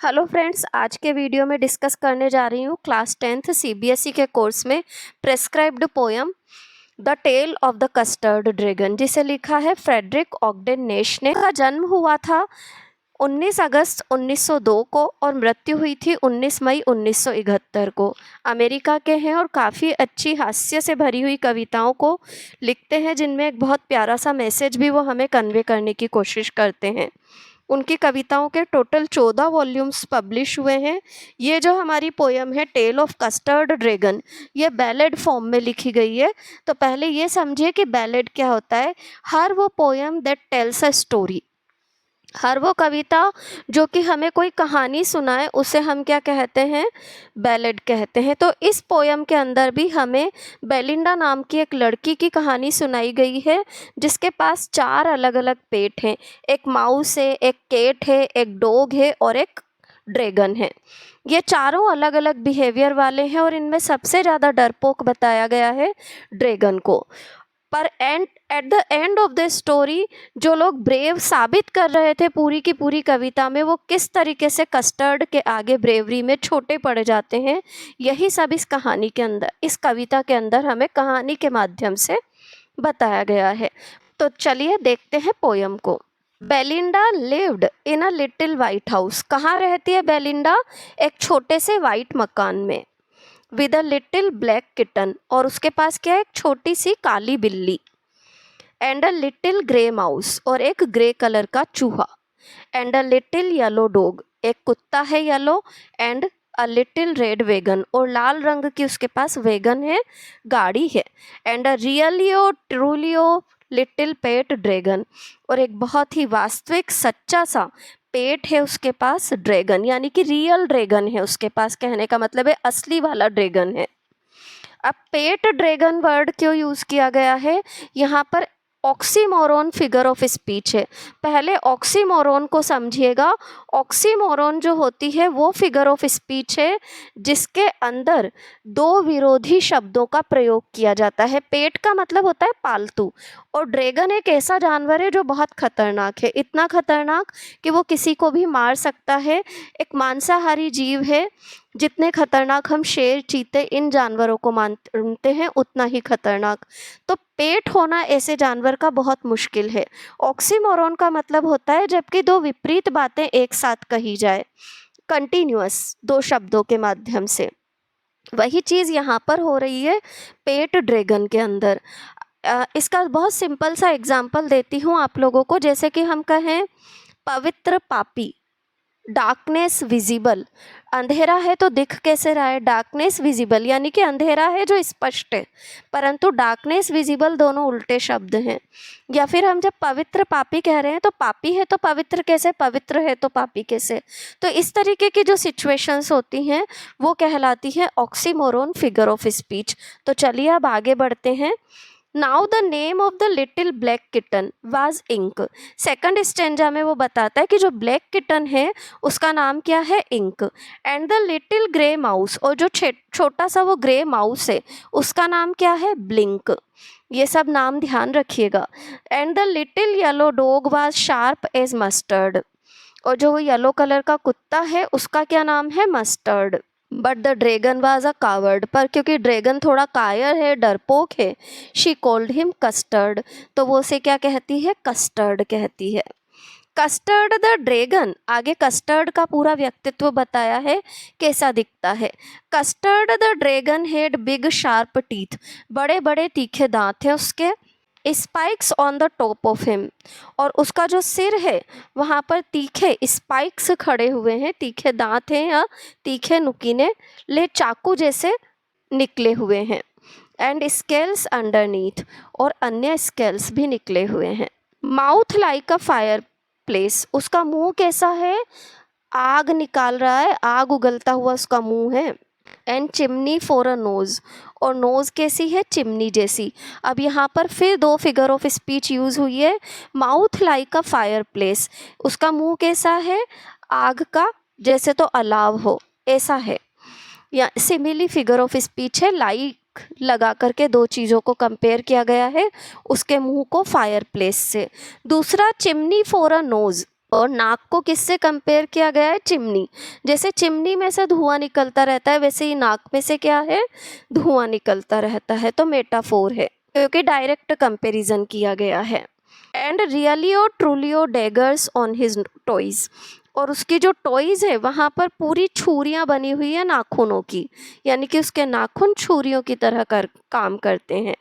Hello friends, आज के video में डिस्कस करने जा रही हूँ क्लास 10th सीबीएसई के कोर्स में prescribed poem the tale of the custard dragon, जिसे लिखा है फ्रेडरिक ऑगडेन नेश ने। का जन्म हुआ था 19 अगस्त 1902 को और मृत्यु हुई थी 19 मई 1971 को। अमेरिका के हैं और काफ़ी अच्छी हास्य से भरी हुई कविताओं को लिखते हैं, जिनमें एक बहुत प्यारा सा मैसेज भी वो हमें कन्वे करने की कोशिश करते हैं। उनकी कविताओं के टोटल 14 वॉल्यूम्स पब्लिश हुए हैं। ये जो हमारी पोयम है टेल ऑफ कस्टर्ड ड्रैगन, ये बैलेड फॉर्म में लिखी गई है। तो पहले ये समझिए कि बैलेड क्या होता है। हर वो poem that tells a story, हर वो कविता जो कि हमें कोई कहानी सुनाए, उसे हम क्या कहते हैं? बैलेड कहते हैं। तो इस पोयम के अंदर भी हमें बेलिंडा नाम की एक लड़की की कहानी सुनाई गई है, जिसके पास 4 अलग अलग पेट हैं। एक माउस है, एक कैट है, एक डॉग है और एक ड्रैगन है। ये चारों अलग अलग बिहेवियर वाले हैं और इनमें सबसे ज़्यादा डरपोक बताया गया है ड्रैगन को। पर at the end of the story जो लोग ब्रेव साबित कर रहे थे पूरी की पूरी कविता में, वो किस तरीके से कस्टर्ड के आगे ब्रेवरी में छोटे पड़ जाते हैं, यही सब इस कहानी के अंदर, इस कविता के अंदर हमें कहानी के माध्यम से बताया गया है। तो चलिए देखते हैं पोयम को। Belinda lived in a little white house. कहाँ रहती है बेलिंडा? एक छोटे से वाइट मकान में। With a little black kitten, और उसके पास क्या है? एक छोटी सी काली बिल्ली। And a little grey mouse, और एक ग्रे कलर का चूहा। And a little yellow dog, एक कुत्ता है yellow. And a little red wagon, और लाल रंग की उसके पास वैगन है, गाड़ी है। And a रियलियो ट्रूलियो little pet dragon, और एक बहुत ही वास्तविक सच्चा सा पेट है उसके पास, ड्रैगन, यानी कि रियल ड्रैगन है उसके पास। कहने का मतलब है असली वाला ड्रैगन है। अब पेट ड्रैगन वर्ड क्यों यूज़ किया गया है यहाँ पर? ऑक्सीमोरोन फिगर ऑफ स्पीच है। पहले ऑक्सीमोरोन को समझिएगा। ऑक्सीमोरोन जो होती है वो फिगर ऑफ स्पीच है जिसके अंदर 2 विरोधी शब्दों का प्रयोग किया जाता है। पेट का मतलब होता है पालतू, और ड्रैगन एक ऐसा जानवर है जो बहुत खतरनाक है, इतना खतरनाक कि वो किसी को भी मार सकता है। एक मांसाहारी जीव है। जितने खतरनाक हम शेर, चीते, इन जानवरों को मानते हैं, उतना ही खतरनाक तो पेट होना ऐसे जानवर का बहुत मुश्किल है। ऑक्सीमोरोन का मतलब होता है जबकि 2 विपरीत बातें एक साथ कही जाए, कंटिन्यूअस 2 शब्दों के माध्यम से। वही चीज़ यहाँ पर हो रही है पेट ड्रैगन के अंदर। इसका बहुत सिंपल सा एग्जाम्पल देती हूँ आप लोगों को। जैसे कि हम कहें पवित्र पापी, डार्कनेस विजिबल। अंधेरा है तो दिख कैसे रहा है? डार्कनेस विजिबल, यानी कि अंधेरा है जो स्पष्ट है, परंतु डार्कनेस विजिबल दोनों उल्टे शब्द हैं। या फिर हम जब पवित्र पापी कह रहे हैं तो पापी है तो पवित्र कैसे, पवित्र है तो पापी कैसे? तो इस तरीके की जो सिचुएशंस होती हैं वो कहलाती है ऑक्सीमोरोन फिगर ऑफ स्पीच। तो चलिए अब आगे बढ़ते हैं। Now the name of the little black kitten was Ink. Second stanza में वो बताता है कि जो ब्लैक किटन है उसका नाम क्या है? Ink. And the little grey mouse, और जो छोटा सा वो ग्रे माउस है उसका नाम क्या है? ब्लिंक। ये सब नाम ध्यान रखिएगा। And the little yellow dog was sharp as Mustard, और जो वो येलो कलर का कुत्ता है उसका क्या नाम है? Mustard. But the dragon was a coward, पर क्योंकि ड्रैगन थोड़ा कायर है, डरपोक है, शी कॉल्ड हिम कस्टर्ड, तो वो उसे क्या कहती है? कस्टर्ड कहती है। कस्टर्ड द ड्रैगन, आगे कस्टर्ड का पूरा व्यक्तित्व बताया है, कैसा दिखता है। Custard the dragon had big sharp teeth, बड़े बड़े तीखे दांत हैं उसके। Spikes on the top of him, और उसका जो सिर है वहाँ पर तीखे स्पाइक्स खड़े हुए हैं, तीखे दांत हैं या तीखे नुकीले ले चाकू जैसे निकले हुए हैं। एंड स्केल्स अंडरनीथ, और अन्य स्केल्स भी निकले हुए हैं। Mouth like a fire place, उसका मुंह कैसा है? आग निकाल रहा है, आग उगलता हुआ उसका मुंह है। And chimney for a knows, और नोज कैसी है? चिमनी जैसी। अब यहाँ पर फिर 2 फिगर ऑफ स्पीच यूज हुई है। Mouth like a fire place, उसका मुंह कैसा है? आग का, जैसे तो अलाव हो ऐसा है। या सिमिली फिगर ऑफ स्पीच है, लाइक लगा करके 2 चीज़ों को कंपेयर किया गया है, उसके मुंह को फायर प्लेस से। दूसरा चिमनी फॉर अ नोज, और नाक को किससे कंपेयर किया गया है? चिमनी। जैसे चिमनी में से धुआं निकलता रहता है, वैसे ही नाक में से क्या है? धुआं निकलता रहता है। तो मेटाफोर है, क्योंकि डायरेक्ट कंपैरिजन किया गया है। एंड रियली और ट्रूली और डैगर्स ऑन हिज टॉयज, और उसकी जो टॉयज है वहाँ पर पूरी छुरियाँ बनी हुई है नाखूनों की, यानी कि उसके नाखून छुरियों की तरह काम करते हैं।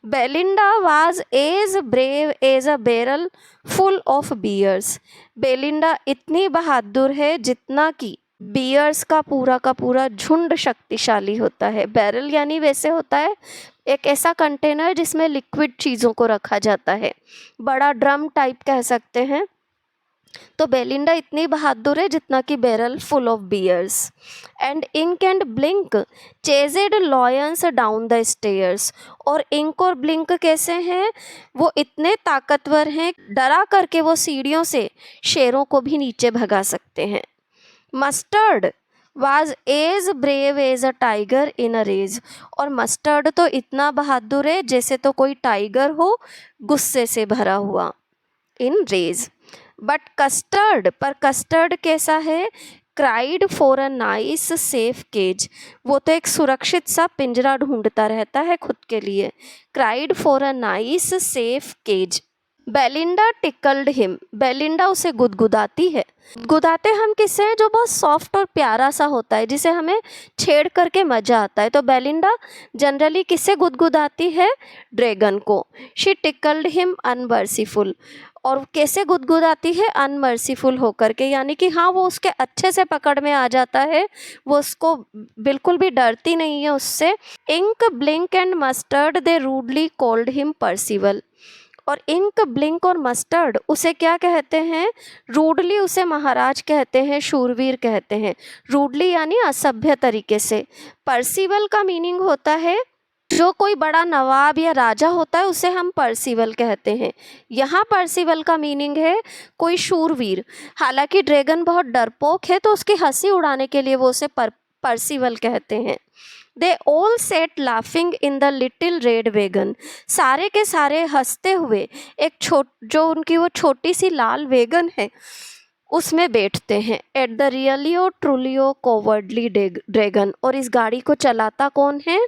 Belinda was as brave as a barrel full of bears. Belinda इतनी बहादुर है जितना कि बियर्स का पूरा झुंड शक्तिशाली होता है। बैरल यानी वैसे होता है एक ऐसा कंटेनर जिसमें लिक्विड चीज़ों को रखा जाता है, बड़ा ड्रम टाइप कह सकते हैं। तो बेलिंडा इतनी बहादुर है जितना कि barrel full of bears. And ink and blink chased lions down the stairs, और इंक और ब्लिंक कैसे हैं? वो इतने ताकतवर हैं, डरा करके वो सीढ़ियों से शेरों को भी नीचे भगा सकते हैं। Mustard was as brave as a tiger in a rage, और मस्टर्ड तो इतना बहादुर है जैसे तो कोई टाइगर हो गुस्से से भरा हुआ, इन रेज। बट कस्टर्ड, पर कस्टर्ड कैसा है? Cried for a nice safe cage, वो तो एक सुरक्षित सा पिंजरा ढूंढता रहता है खुद के लिए। Cried for a nice safe cage. Belinda tickled him, Belinda उसे गुदगुदाती है। गुदाते हम किससे हैं? जो बहुत सॉफ्ट और प्यारा सा होता है, जिसे हमें छेड़ करके मजा आता है। तो बेलिंडा जनरली किससे गुदगुदाती है? ड्रैगन को। शी टिकल्ड हिम अनमर्सीफुल, और कैसे गुदगुदाती है? अनमर्सीफुल होकर के, यानी कि हाँ वो उसके अच्छे से पकड़ में आ जाता है, वो उसको बिल्कुल भी डरती नहीं है उससे। Ink Blink and Mustard they rudely called him Percival, और इंक ब्लिंक और मस्टर्ड उसे क्या कहते हैं? रूडली उसे महाराज कहते हैं, शूरवीर कहते हैं। रूडली यानी असभ्य तरीके से। पर्सिवल का मीनिंग होता है जो कोई बड़ा नवाब या राजा होता है उसे हम पर्सिवल कहते हैं। यहाँ पर्सिवल का मीनिंग है कोई शूरवीर। हालांकि ड्रैगन बहुत डरपोक है तो उसकी हंसी उड़ाने के लिए वो उसे पर्सिवल कहते हैं। They all sat laughing in the little red wagon, सारे के सारे हंसते हुए एक जो उनकी वो छोटी सी लाल वेगन है उसमें बैठते हैं। At the realio trulio cowardly dragon, और इस गाड़ी को चलाता कौन है?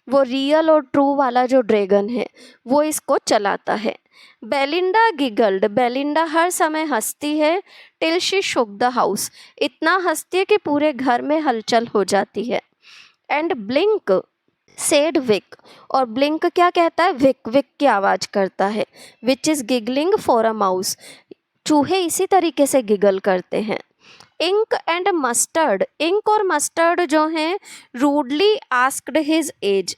वो रियल और ट्रू वाला जो ड्रैगन है वो इसको चलाता है। बेलिंडा गिगल्ड, बेलिंडा हर समय हंसती है। Till she shook the house, इतना हंसती है कि पूरे घर में हलचल हो जाती है। एंड ब्लिंक सेड विक, और ब्लिंक क्या कहता है? विक, विक की आवाज़ करता है। Which is giggling for a mouse, चूहे इसी तरीके से गिगल करते हैं। इंक एंड मस्टर्ड, इंक और मस्टर्ड जो हैं रूडली आस्क्ड हिज एज,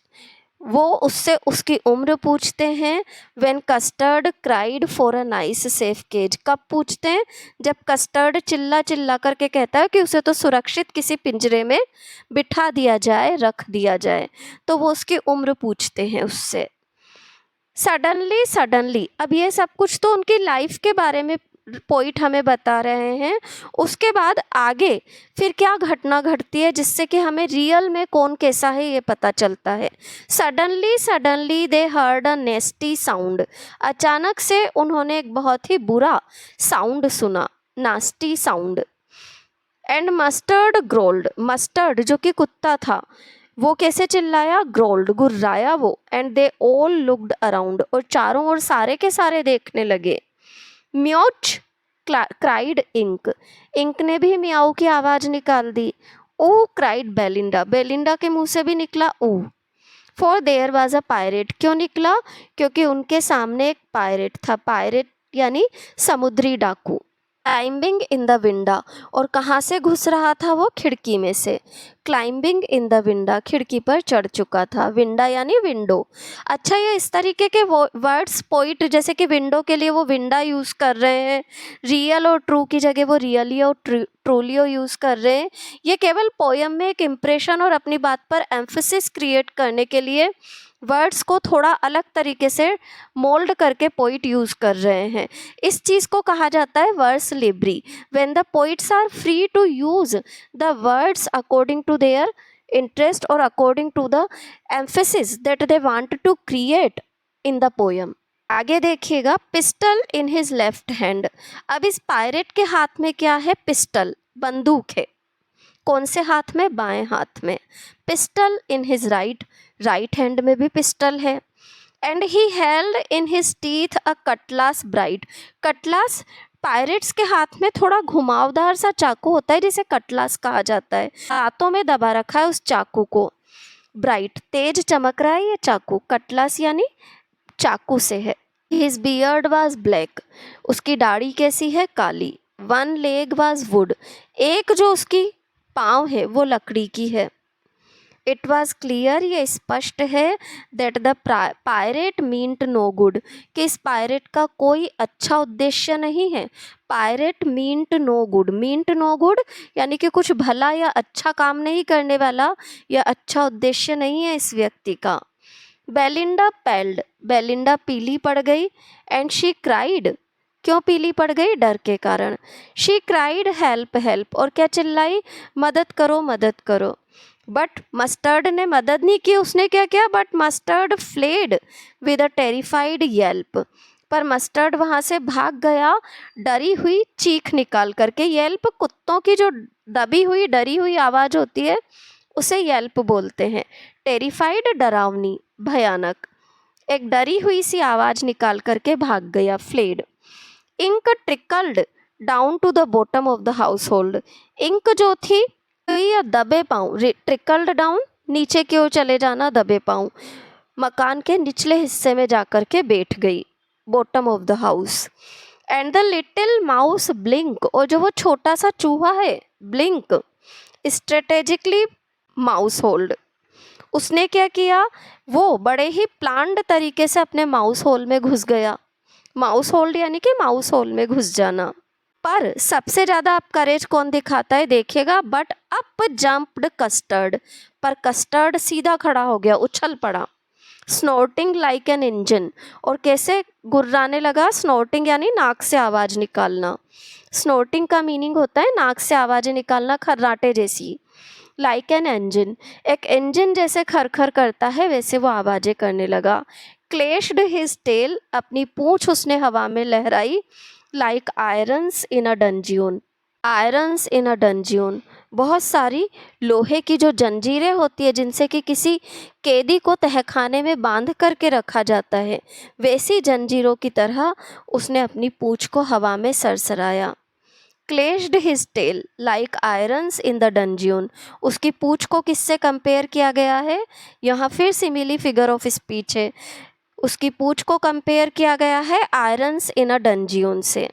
वो उससे उसकी उम्र पूछते हैं। When Custard cried for a nice safe cage, कब पूछते हैं? जब कस्टर्ड चिल्ला चिल्ला करके कहता है कि उसे तो सुरक्षित किसी पिंजरे में बिठा दिया जाए, रख दिया जाए, तो वो उसकी उम्र पूछते हैं उससे। सडनली सडनली, अब ये सब कुछ तो उनकी लाइफ के बारे में पॉइंट हमें बता रहे हैं। उसके बाद आगे फिर क्या घटना घटती है जिससे कि हमें रियल में कौन कैसा है ये पता चलता है। Suddenly suddenly they heard a नेस्टी sound, अचानक से उन्होंने एक बहुत ही बुरा साउंड सुना, nasty sound. And mustard growled, mustard जो कि कुत्ता था वो कैसे चिल्लाया? ग्रोल्ड, गुर्राया वो। And they all looked around, और चारों ओर सारे के सारे देखने लगे। म्यूच क्राइड इंक, इंक ने भी म्याऊ की आवाज निकाल दी। ओ क्राइड बेलिंडा, बेलिंडा के मुंह से भी निकला oh. For there was a pirate, क्यों निकला? क्योंकि उनके सामने एक पायरेट था। पायरेट यानी समुद्री डाकू। क्लाइंबिंग इन द विंडा, और कहाँ से घुस रहा था वो? खिड़की में से। क्लाइंबिंग इन द विंडा, खिड़की पर चढ़ चुका था। विंडा यानी विंडो। अच्छा, ये इस तरीके के वर्ड्स पॉइंट, जैसे कि विंडो के लिए वो विंडा यूज़ कर रहे हैं, रियल और ट्रू की जगह वो रियली और ट्रूलियो यूज़ कर रहे हैं, ये केवल पोयम में एक इम्प्रेशन और अपनी बात पर एम्फेसिस क्रिएट करने के लिए वर्ड्स को थोड़ा अलग तरीके से मोल्ड करके पोइट यूज़ कर रहे हैं। इस चीज़ को कहा जाता है vers libre, when the poets are free to use the words according to their interest और according to the emphasis that they want to create in the poem. आगे देखिएगा, pistol in his left hand. अब इस pirate के हाथ में क्या है? पिस्टल, बंदूक है। कौन से हाथ में? बाएं हाथ में। Pistol in his right, right hand में भी पिस्टल है। And he held in his teeth a Cutlass bright. Cutlass pirates के हाथ में थोड़ा घुमावदार सा चाकू होता है जिसे कटलास कहा जाता है। हाथों में दबा रखा है उस चाकू को। ब्राइट, तेज चमक रहा है ये चाकू। कटलास यानी चाकू से है। हिज बियर्ड वाज ब्लैक, उसकी दाढ़ी कैसी है? काली। वन लेग वाज वुड, एक जो उसकी पाँव है वो लकड़ी की है। इट वॉज क्लियर, ये स्पष्ट है, that the pirate meant no good, कि इस पायरेट का कोई अच्छा उद्देश्य नहीं है। Pirate meant no good, meant no good यानी कि कुछ भला या अच्छा काम नहीं करने वाला या अच्छा उद्देश्य नहीं है इस व्यक्ति का। बेलिंडा पेल्ड, बेलिंडा पीली पड़ गई। एंड शी क्राइड, क्यों पीली पड़ गई? डर के कारण। शी क्राइड हेल्प हेल्प, और क्या चिल्लाई? मदद करो मदद करो। बट मस्टर्ड ने मदद नहीं की, उसने क्या किया? But mustard fled with a terrified Yelp, पर मस्टर्ड वहाँ से भाग गया डरी हुई चीख निकाल करके। येल्प कुत्तों की जो दबी हुई डरी हुई आवाज़ होती है उसे येल्प बोलते हैं। टेरिफाइड, डरावनी, भयानक। एक डरी हुई सी आवाज़ निकाल करके भाग गया, fled. Ink trickled down to the bottom of the household, ink जो थी या दबे पाँव, ट्रिकल्ड डाउन, नीचे की ओर चले जाना, दबे पाँव, मकान के निचले हिस्से में जाकर के बैठ गई, bottom of the house. And the little mouse blink, और जो वो छोटा सा चूहा है ब्लिंक, स्ट्रेटेजिकली माउस होल्ड, उसने क्या किया? वो बड़े ही प्लान्ड तरीके से अपने माउस होल में घुस गया। माउस होल्ड यानी कि माउस होल में घुस जाना। पर सबसे ज़्यादा अब करेज कौन दिखाता है देखिएगा। बट अप जंप्ड कस्टर्ड, पर कस्टर्ड सीधा खड़ा हो गया, उछल पड़ा। स्नोर्टिंग लाइक एन इंजन, और कैसे गुर्राने लगा? स्नोर्टिंग यानी नाक से आवाज़ निकालना। स्नोर्टिंग का मीनिंग होता है नाक से आवाज़ें निकालना, खर्राटे जैसी। लाइक एन इंजन, एक इंजन जैसे खरखर करता है वैसे वो आवाज़ें करने लगा। क्लेश्ड हिज टेल, अपनी पूँछ उसने हवा में लहराई। Like irons in a dungeon, irons in a dungeon, बहुत सारी लोहे की जो जंजीरें होती है जिनसे कि किसी कैदी को तहखाने में बांध करके रखा जाता है, वैसी जंजीरों की तरह उसने अपनी पूँछ को हवा में सरसराया। Clashed his tail like irons in the dungeon, उसकी पूँछ को किससे कंपेयर किया गया है? यहाँ फिर सिमिली फिगर ऑफ स्पीच है। उसकी पूँछ को कंपेयर किया गया है आयरन्स इन अ डंजियन से।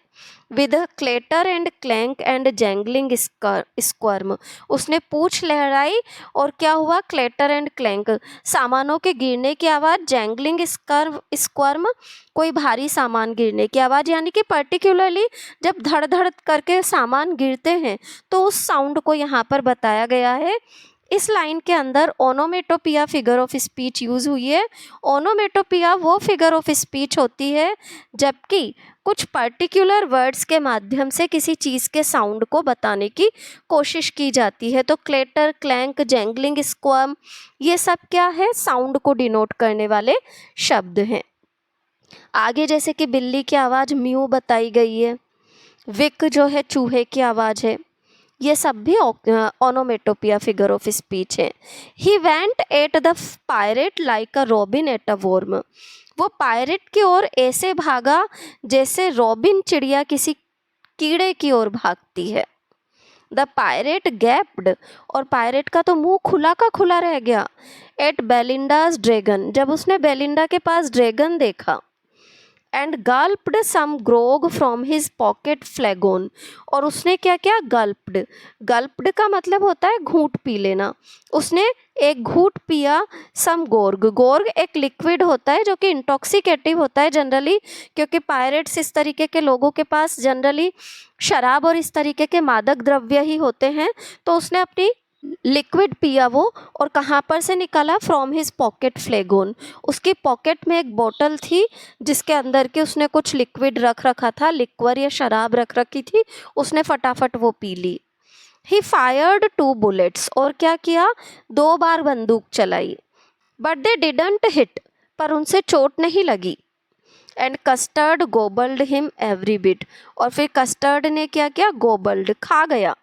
With clatter and clank and jangling squirm, उसने पूँछ लहराई और क्या हुआ? क्लेटर एंड क्लैंक, सामानों के गिरने की आवाज़। जैंगलिंग स्क्वर्म, कोई भारी सामान गिरने की आवाज़, यानी कि पर्टिकुलरली जब धड़ धड़ करके सामान गिरते हैं तो उस साउंड को यहाँ पर बताया गया है। इस लाइन के अंदर onomatopoeia figure of speech use हुई है। ओनोमेटोपिया वो फिगर ऑफ स्पीच होती है जबकि कुछ पर्टिकुलर वर्ड्स के माध्यम से किसी चीज़ के साउंड को बताने की कोशिश की जाती है। तो क्लेटर, क्लैंक, जैंगलिंग, स्क्वर्म, ये सब क्या है? साउंड को डिनोट करने वाले शब्द हैं। आगे जैसे कि बिल्ली की आवाज़ म्यू बताई गई है, विक जो है चूहे की आवाज़ है, ये सब भी ओनोमेटोपिया फिगर ऑफ स्पीच है। He went at the pirate like a robin at a worm, वो पायरेट की ओर ऐसे भागा जैसे रॉबिन चिड़िया किसी कीड़े की ओर भागती है। द पायरेट गैप्ड, और पायरेट का तो मुंह खुला का खुला रह गया। एट बेलिंडाज ड्रैगन, जब उसने बेलिंडा के पास ड्रैगन देखा। And gulped some grog from his pocket flagon, और उसने क्या किया? गल्प्ड, गल्प्ड का मतलब होता है घूंट पी लेना। उसने एक घूंट पिया सम गोर्ग, गोर्ग एक लिक्विड होता है जो कि इंटॉक्सिकेटिव होता है जनरली, क्योंकि पायरेट्स इस तरीके के लोगों के पास जनरली शराब और इस तरीके के मादक द्रव्य ही होते हैं। तो उसने अपनी लिक्विड पिया वो, और कहाँ पर से निकाला? फ्रॉम हिज पॉकेट फ्लेगोन, उसकी पॉकेट में एक बोतल थी जिसके अंदर के उसने कुछ लिक्विड रख रखा था, लिक्वर या शराब रख रखी थी, उसने फटाफट वो पी ली। ही फायर्ड 2 बुलेट्स, और क्या किया? 2 बार बंदूक चलाई। बट दे डिडंट हिट, पर उनसे चोट नहीं लगी। And custard gobbled him every bit, और फिर कस्टर्ड ने क्या किया, गोबल्ड खा गया,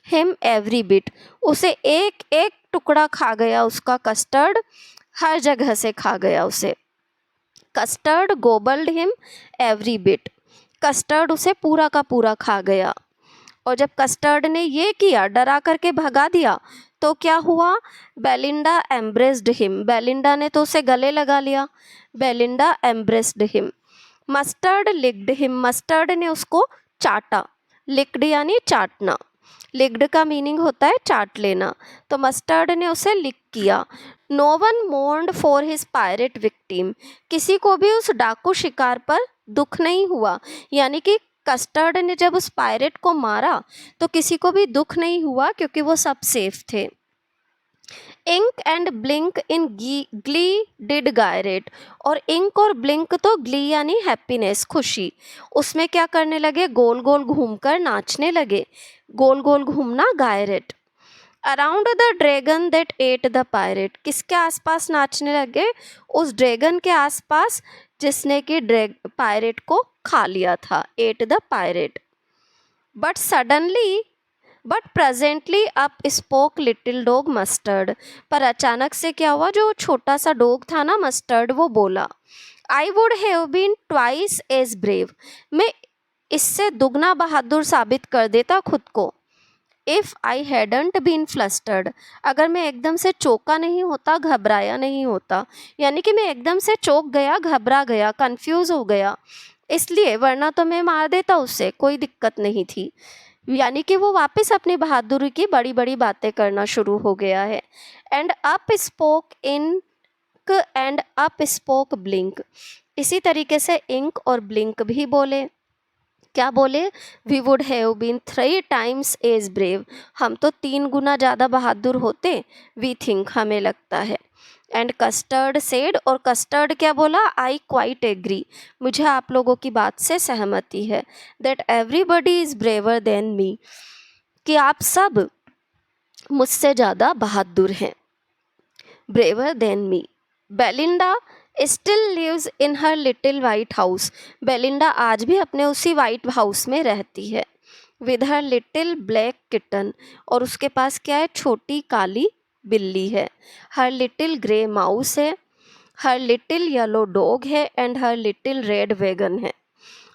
हिम एवरी बिट, उसे एक एक टुकड़ा खा गया उसका, कस्टर्ड हर जगह से खा गया उसे, custard gobbled him every bit, custard उसे पूरा का पूरा खा गया। और जब कस्टर्ड ने ये किया, डरा करके भगा दिया, तो क्या हुआ, बेलिंडा एम्ब्रेस्ड हिम, बेलिंडा ने तो उसे गले लगा लिया, Belinda embraced him. Mustard licked him, mustard ने उसको चाटा, लिक्ड यानी चाटना, लिक्ड का मीनिंग होता है चाट लेना, तो मस्टर्ड ने उसे लिक किया। No one mourned for his pirate victim, किसी को भी उस डाकू शिकार पर दुख नहीं हुआ, यानी कि कस्टर्ड ने जब उस पायरेट को मारा तो किसी को भी दुख नहीं हुआ क्योंकि वो सब सेफ थे। Ink and blink in glee did gyrate, और इंक और ब्लिंक तो ग्ली यानी हैप्पीनेस, खुशी, उसमें क्या करने लगे, गोल गोल घूमकर नाचने लगे, गोल गोल घूमना gyrate. Around the dragon that ate the pirate, किसके आसपास नाचने लगे, उस ड्रैगन के आसपास जिसने कि पायरेट को खा लिया था, eight the pirate. But suddenly but presently up spoke little dog mustard, पर अचानक से क्या हुआ, जो छोटा सा डॉग था ना मस्टर्ड, वो बोला, I would have been twice as brave, मैं इससे दुगना बहादुर साबित कर देता खुद को, if I hadn't been flustered, अगर मैं एकदम से चौंका नहीं होता, घबराया नहीं होता, यानी कि मैं एकदम से चौंक गया, घबरा गया, कंफ्यूज हो गया, इसलिए, वरना तो मैं मार देता उसे, कोई दिक्कत नहीं थी। यानी कि वो वापस अपनी बहादुरी की बड़ी बड़ी बातें करना शुरू हो गया है। And up spoke Ink and up spoke Blink, इसी तरीके से इंक और ब्लिंक भी बोले, क्या बोले, we would have been 3 times as brave, हम तो 3 गुना ज़्यादा बहादुर होते, वी थिंक, हमें लगता है। एंड कस्टर्ड सेड, और कस्टर्ड क्या बोला, आई क्वाइट एग्री, मुझे आप लोगों की बात से सहमति है, that everybody is braver than me, कि आप सब मुझसे ज़्यादा बहादुर हैं, braver than me. Belinda still lives in her little white house, Belinda आज भी अपने उसी वाइट हाउस में रहती है, with her little black kitten, और उसके पास क्या है, छोटी काली बिल्ली है, हर लिटिल ग्रे माउस है, हर लिटिल येलो डॉग है, and her little red wagon है,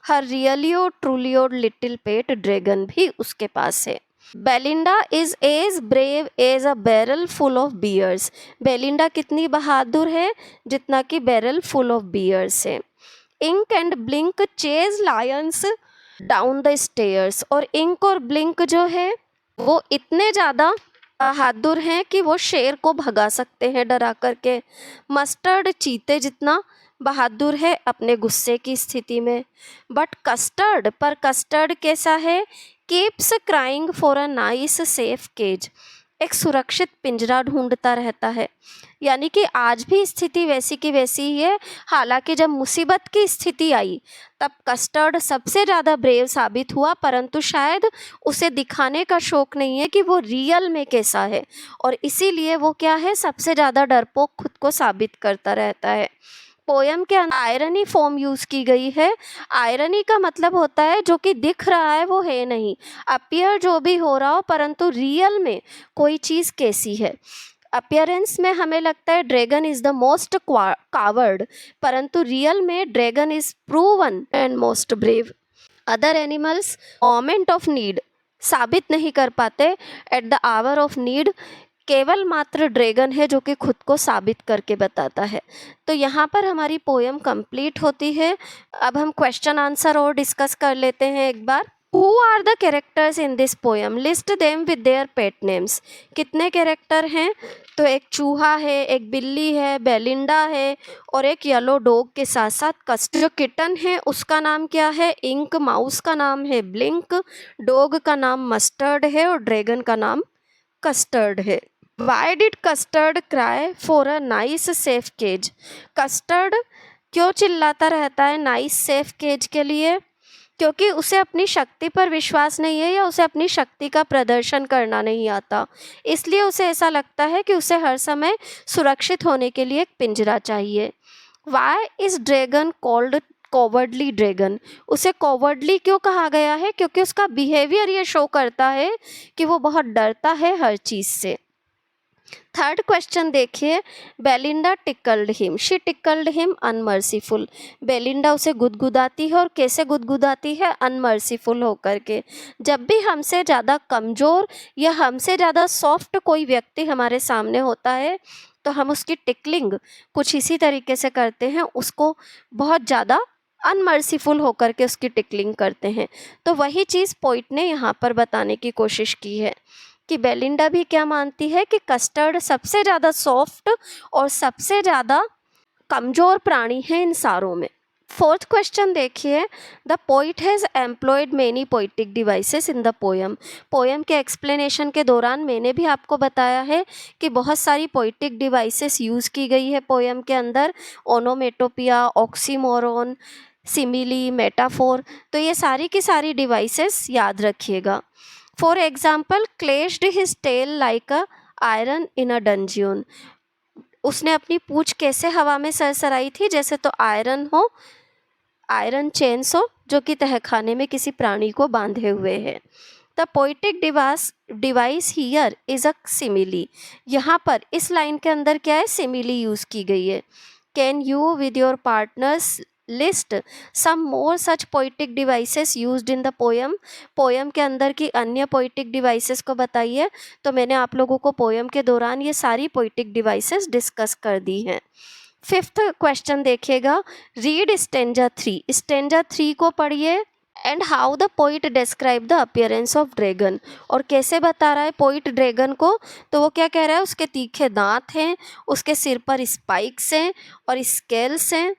हर रियली और ट्रूली और लिटिल पेट ड्रैगन भी उसके पास है। Belinda is as brave as a barrel full of bears, Belinda कितनी बहादुर है, जितना कि बैरल फुल ऑफ बियर्स है। Ink and Blink chase lions down the stairs, और इंक और ब्लिंक जो है वो इतने ज़्यादा बहादुर हैं कि वो शेर को भगा सकते हैं डरा करके। मस्टर्ड चीते जितना बहादुर है अपने गुस्से की स्थिति में, बट कस्टर्ड, पर कस्टर्ड कैसा है, keeps crying for a nice safe cage, एक सुरक्षित पिंजरा ढूंढता रहता है, यानी कि आज भी स्थिति वैसी की वैसी ही है। हालांकि जब मुसीबत की स्थिति आई तब कस्टर्ड सबसे ज़्यादा ब्रेव साबित हुआ, परंतु शायद उसे दिखाने का शौक नहीं है कि वो रियल में कैसा है, और इसीलिए वो क्या है, सबसे ज़्यादा डरपोक खुद को साबित करता रहता है। पोयम के अंदर आयरनी फॉर्म यूज़ की गई है। आयरनी का मतलब होता है जो कि दिख रहा है वो है नहीं, अपीयर जो भी हो रहा हो, परंतु रियल में कोई चीज़ कैसी है। अपीयरेंस में हमें लगता है dragon is the most coward, परंतु रियल में dragon is proven and most brave. Other animals moment of need साबित नहीं कर पाते, at the hour of need केवल मात्र ड्रैगन है जो कि खुद को साबित करके बताता है। तो यहाँ पर हमारी पोयम कंप्लीट होती है। अब हम क्वेश्चन आंसर और डिस्कस कर लेते हैं एक बार। Who are the characters in this poem, list them with their pet names, कितने कैरेक्टर हैं, तो एक चूहा है, एक बिल्ली है, बेलिंडा है, और एक येलो डॉग के साथ साथ कस्टर्ड। जो किटन है उसका नाम क्या है, इंक, माउस का नाम है ब्लिंक, डॉग का नाम मस्टर्ड है, और ड्रैगन का नाम कस्टर्ड है। Why did Custard cry for a nice safe cage, Custard क्यों चिल्लाता रहता है नाइस सेफ केज के लिए, क्योंकि उसे अपनी शक्ति पर विश्वास नहीं है, या उसे अपनी शक्ति का प्रदर्शन करना नहीं आता, इसलिए उसे ऐसा लगता है कि उसे हर समय सुरक्षित होने के लिए एक पिंजरा चाहिए। Why is dragon called cowardly dragon. उसे कॉवर्डली क्यों कहा गया है? क्योंकि उसका बिहेवियर ये शो करता है कि वो बहुत डरता है हर चीज़ से। थर्ड क्वेश्चन देखिए, Belinda tickled him, she tickled him unmerciful. Belinda उसे गुदगुदाती है, और कैसे गुदगुदाती है? अनमर्सीफुल होकर के। जब भी हमसे ज़्यादा कमज़ोर या हमसे ज़्यादा सॉफ्ट कोई व्यक्ति हमारे सामने होता है तो हम उसकी टिकलिंग कुछ इसी तरीके से करते हैं, उसको बहुत ज़्यादा अनमर्सीफुल होकर के उसकी टिकलिंग करते हैं। तो वही चीज़ पोइट ने यहाँ पर बताने की कोशिश की है कि बेलिंडा भी क्या मानती है कि कस्टर्ड सबसे ज़्यादा सॉफ्ट और सबसे ज़्यादा कमज़ोर प्राणी है इन सारों में। फोर्थ क्वेश्चन देखिए, the poet has employed many poetic devices in the poem. Poem के एक्सप्लेनेशन के दौरान मैंने भी आपको बताया है कि बहुत सारी पोइटिक डिवाइसेस यूज़ की गई है पोएम के अंदर, ओनोमेटोपिया, ऑक्सीमोरोन, सिमिली, मेटाफोर। तो ये सारी की सारी डिवाइसेस याद रखिएगा। For example, clashed his tail like a iron in a dungeon. उसने अपनी पूंछ कैसे हवा में सरसराई थी? जैसे तो आयरन हो, आयरन चेन्स हो जो कि तहखाने में किसी प्राणी को बांधे हुए है। The poetic device here is a simile. यहाँ पर इस लाइन के अंदर क्या है? सिमिली यूज की गई है। Can you with your partners list some more such poetic devices used in the poem. Poem के अंदर की अन्य पोइटिक डिवाइसेस को बताइए। तो मैंने आप लोगों को पोएम के दौरान ये सारी पोइटिक डिवाइसेस डिस्कस कर दी हैं। फिफ्थ क्वेश्चन देखिएगा, रीड स्टेंजा 3। स्टेंजा 3 को पढ़िए। And how the poet describe the appearance of dragon. और कैसे बता रहा है पोइट ड्रैगन को? तो वो क्या कह रहा है? उसके तीखे दांत हैं, उसके सिर पर स्पाइक्स हैं और स्केल्स हैं,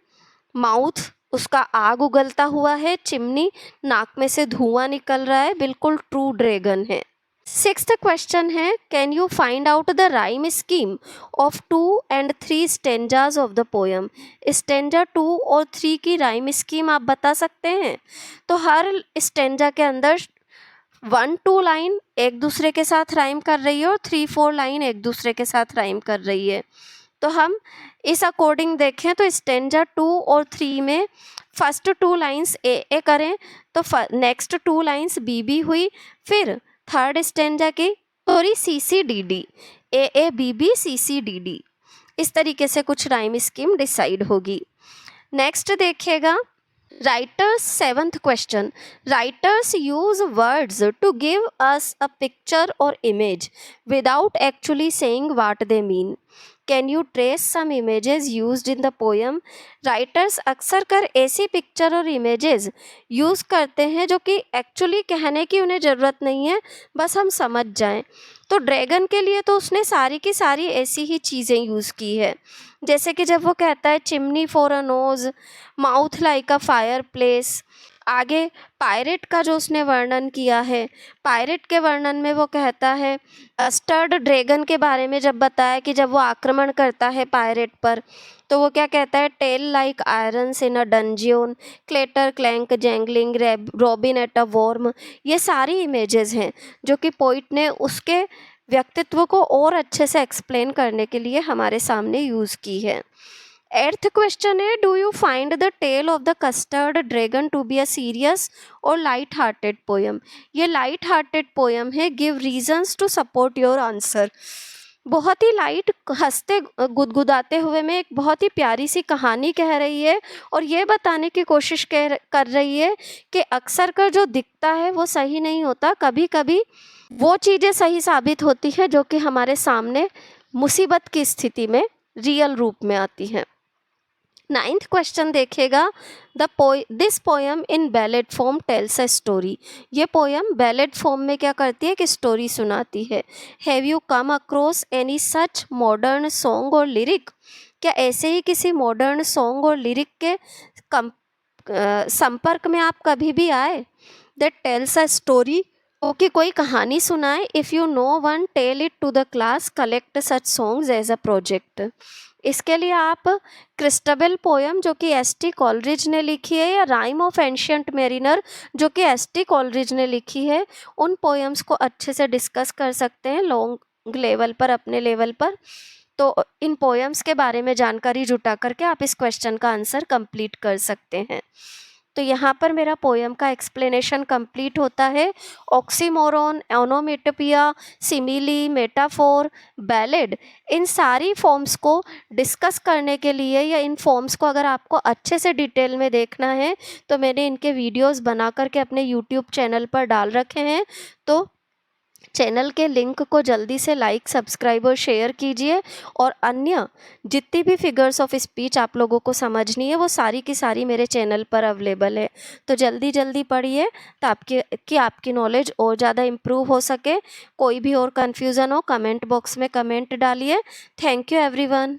माउथ उसका आग उगलता हुआ है, चिमनी, नाक में से धुआं निकल रहा है, बिल्कुल ट्रू ड्रैगन है। सिक्स्थ क्वेश्चन है, can you find out the rhyme scheme of 2 and 3 stanzas of the poem. Stanza 2 और 3 की राइम स्कीम आप बता सकते हैं? तो हर स्टेंजा के अंदर 1-2 लाइन एक दूसरे के साथ राइम कर रही है और 3-4 लाइन एक दूसरे के साथ राइम कर रही है। तो हम इस अकॉर्डिंग देखें तो स्टेंजा 2 और 3 में फर्स्ट 2 लाइन्स ए करें तो नेक्स्ट 2 लाइन्स बी हुई, फिर थर्ड स्टेंजा की CCDD, AABB CCDD, इस तरीके से कुछ राइम स्कीम डिसाइड होगी। नेक्स्ट देखिएगा, writers seventh question, writers use words to give us a picture और image without actually saying what they mean. Can you trace some images used in the poem. Writers अक्सर कर ऐसी picture और images use करते हैं जो कि actually कहने की उन्हें ज़रूरत नहीं है, बस हम समझ जाएं। तो ड्रैगन के लिए तो उसने सारी की सारी ऐसी ही चीज़ें यूज़ की है, जैसे कि जब वो कहता है chimney for a knows, mouth like a fire place. आगे पायरेट का जो उसने वर्णन किया है, पायरेट के वर्णन में वो कहता है स्टर्ड ड्रैगन के बारे में जब बताया कि जब वो आक्रमण करता है पायरेट पर तो वो क्या कहता है, tail like irons in a dungeon, clatter clank jangling, robin at a worm. ये सारी इमेजेस हैं जो कि पोइट ने उसके व्यक्तित्व को और अच्छे से एक्सप्लेन करने के लिए हमारे सामने यूज़ की है। एट्थ क्वेश्चन है, do you find the tale of the custard dragon to be a serious और लाइट हार्टेड पोएम। ये लाइट हार्टेड पोएम है, give reasons to support your answer. बहुत ही लाइट हंसते गुदगुदाते हुए में एक बहुत ही प्यारी सी कहानी कह रही है और ये बताने की कोशिश कर रही है कि अक्सर कर जो दिखता है वो सही नहीं होता, कभी कभी वो चीज़ें सही साबित होती है जो कि हमारे सामने मुसीबत की स्थिति में रियल रूप में आती हैं। नाइन्थ क्वेश्चन देखिएगा, this poem in ballad form tales a story. ये पोएम बैलेड फॉर्म में क्या करती है कि स्टोरी सुनाती है। Have you come across any such modern song और लिरिक। क्या ऐसे ही किसी मॉडर्न सॉन्ग और लिरिक के संपर्क में आप कभी भी आए दैट टेल्स अ स्टोरी, कि कोई कहानी सुनाए। If you know one tell it to the class, collect such songs as a project. इसके लिए आप क्रिस्टबल पोएम जो कि एस.टी. कॉलरिज ने लिखी है या राइम ऑफ एंशियंट मेरिनर जो कि एस.टी. कॉलरिज ने लिखी है, उन पोएम्स को अच्छे से डिस्कस कर सकते हैं लॉन्ग लेवल पर, अपने लेवल पर। तो इन पोएम्स के बारे में जानकारी जुटा करके आप इस क्वेश्चन का आंसर कंप्लीट कर सकते हैं। तो यहाँ पर मेरा पोएम का एक्सप्लेनेशन कंप्लीट होता है। Oxymoron, onomatopoeia, simile, metaphor, ballad, इन सारी फॉर्म्स को डिस्कस करने के लिए या इन फॉर्म्स को अगर आपको अच्छे से डिटेल में देखना है तो मैंने इनके वीडियोस बना करके अपने यूट्यूब चैनल पर डाल रखे हैं। तो चैनल के लिंक को जल्दी से लाइक, सब्सक्राइब और शेयर कीजिए, और अन्य जितनी भी फिगर्स ऑफ स्पीच आप लोगों को समझनी है वो सारी की सारी मेरे चैनल पर अवेलेबल है। तो जल्दी जल्दी पढ़िए ताकि आपकी नॉलेज और ज़्यादा इम्प्रूव हो सके। कोई भी और कन्फ्यूज़न हो कमेंट बॉक्स में कमेंट डालिए। Thank you everyone.